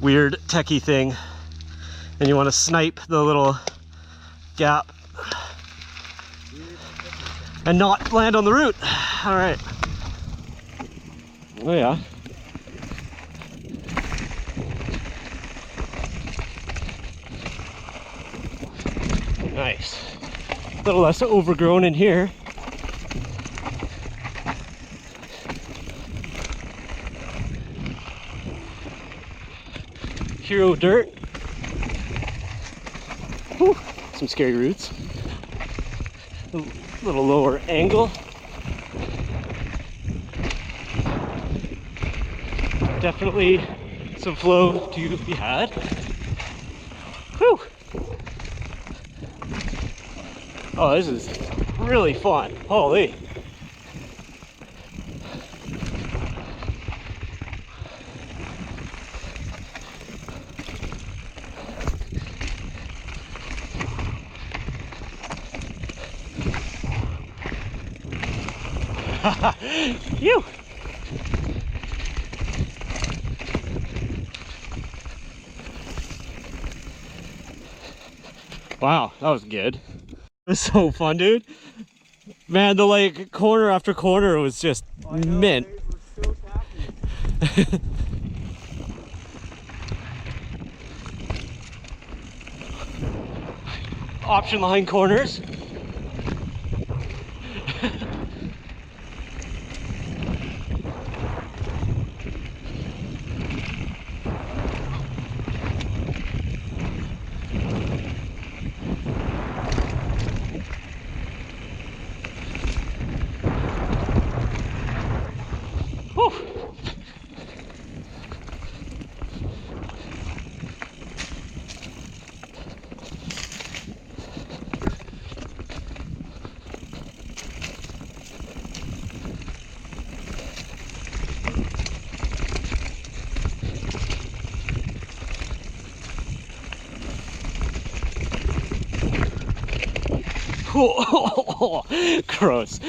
weird techie thing, and you want to snipe the little gap and not land on the root. All right. Oh yeah. Nice. A little less overgrown in here. Hero dirt. Whew. Some scary roots. A little lower angle. Definitely some flow to be had. Whew. Oh, this is really fun. Holy. You. Wow, that was good. It was so fun, dude. Man, the like corner after corner was just mint. It was so tacky. Option line corners. Whew. Gross.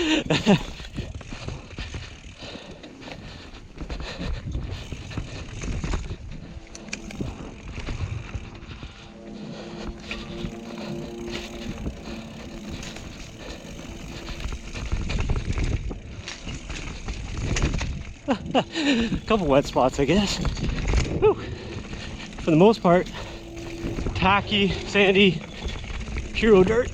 Couple wet spots, I guess. Whew. For the most part, tacky, sandy, hero dirt.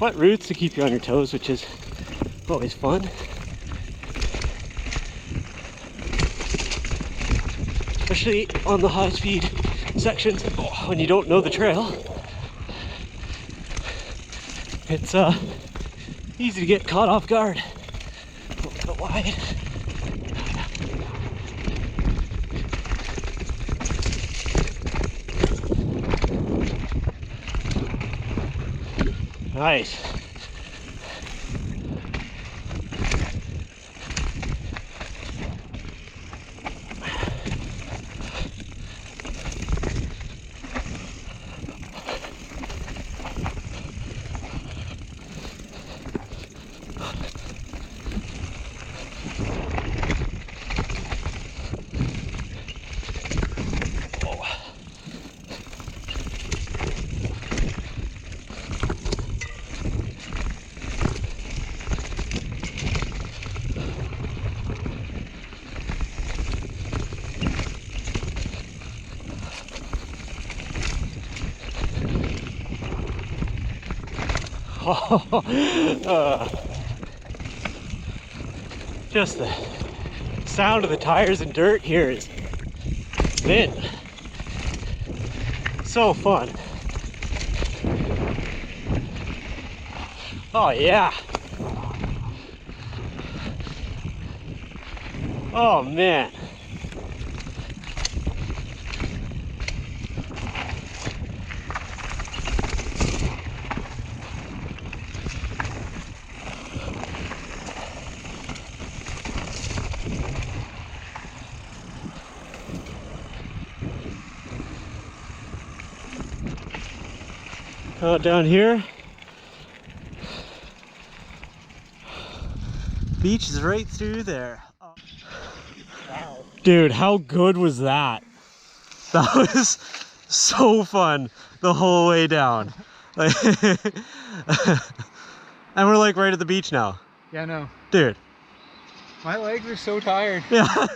Wet roots to keep you on your toes, which is always fun. Especially on the high speed sections when you don't know the trail. It's easy to get caught off guard. A little bit wide. Nice. Just the sound of the tires and dirt here is mint. So fun. Oh yeah. Oh man. Down here. Beach is right through there. Wow. Dude, how good was that? That was so fun the whole way down. Like, and we're like right at the beach now. Yeah, no. Dude. My legs are so tired. Yeah.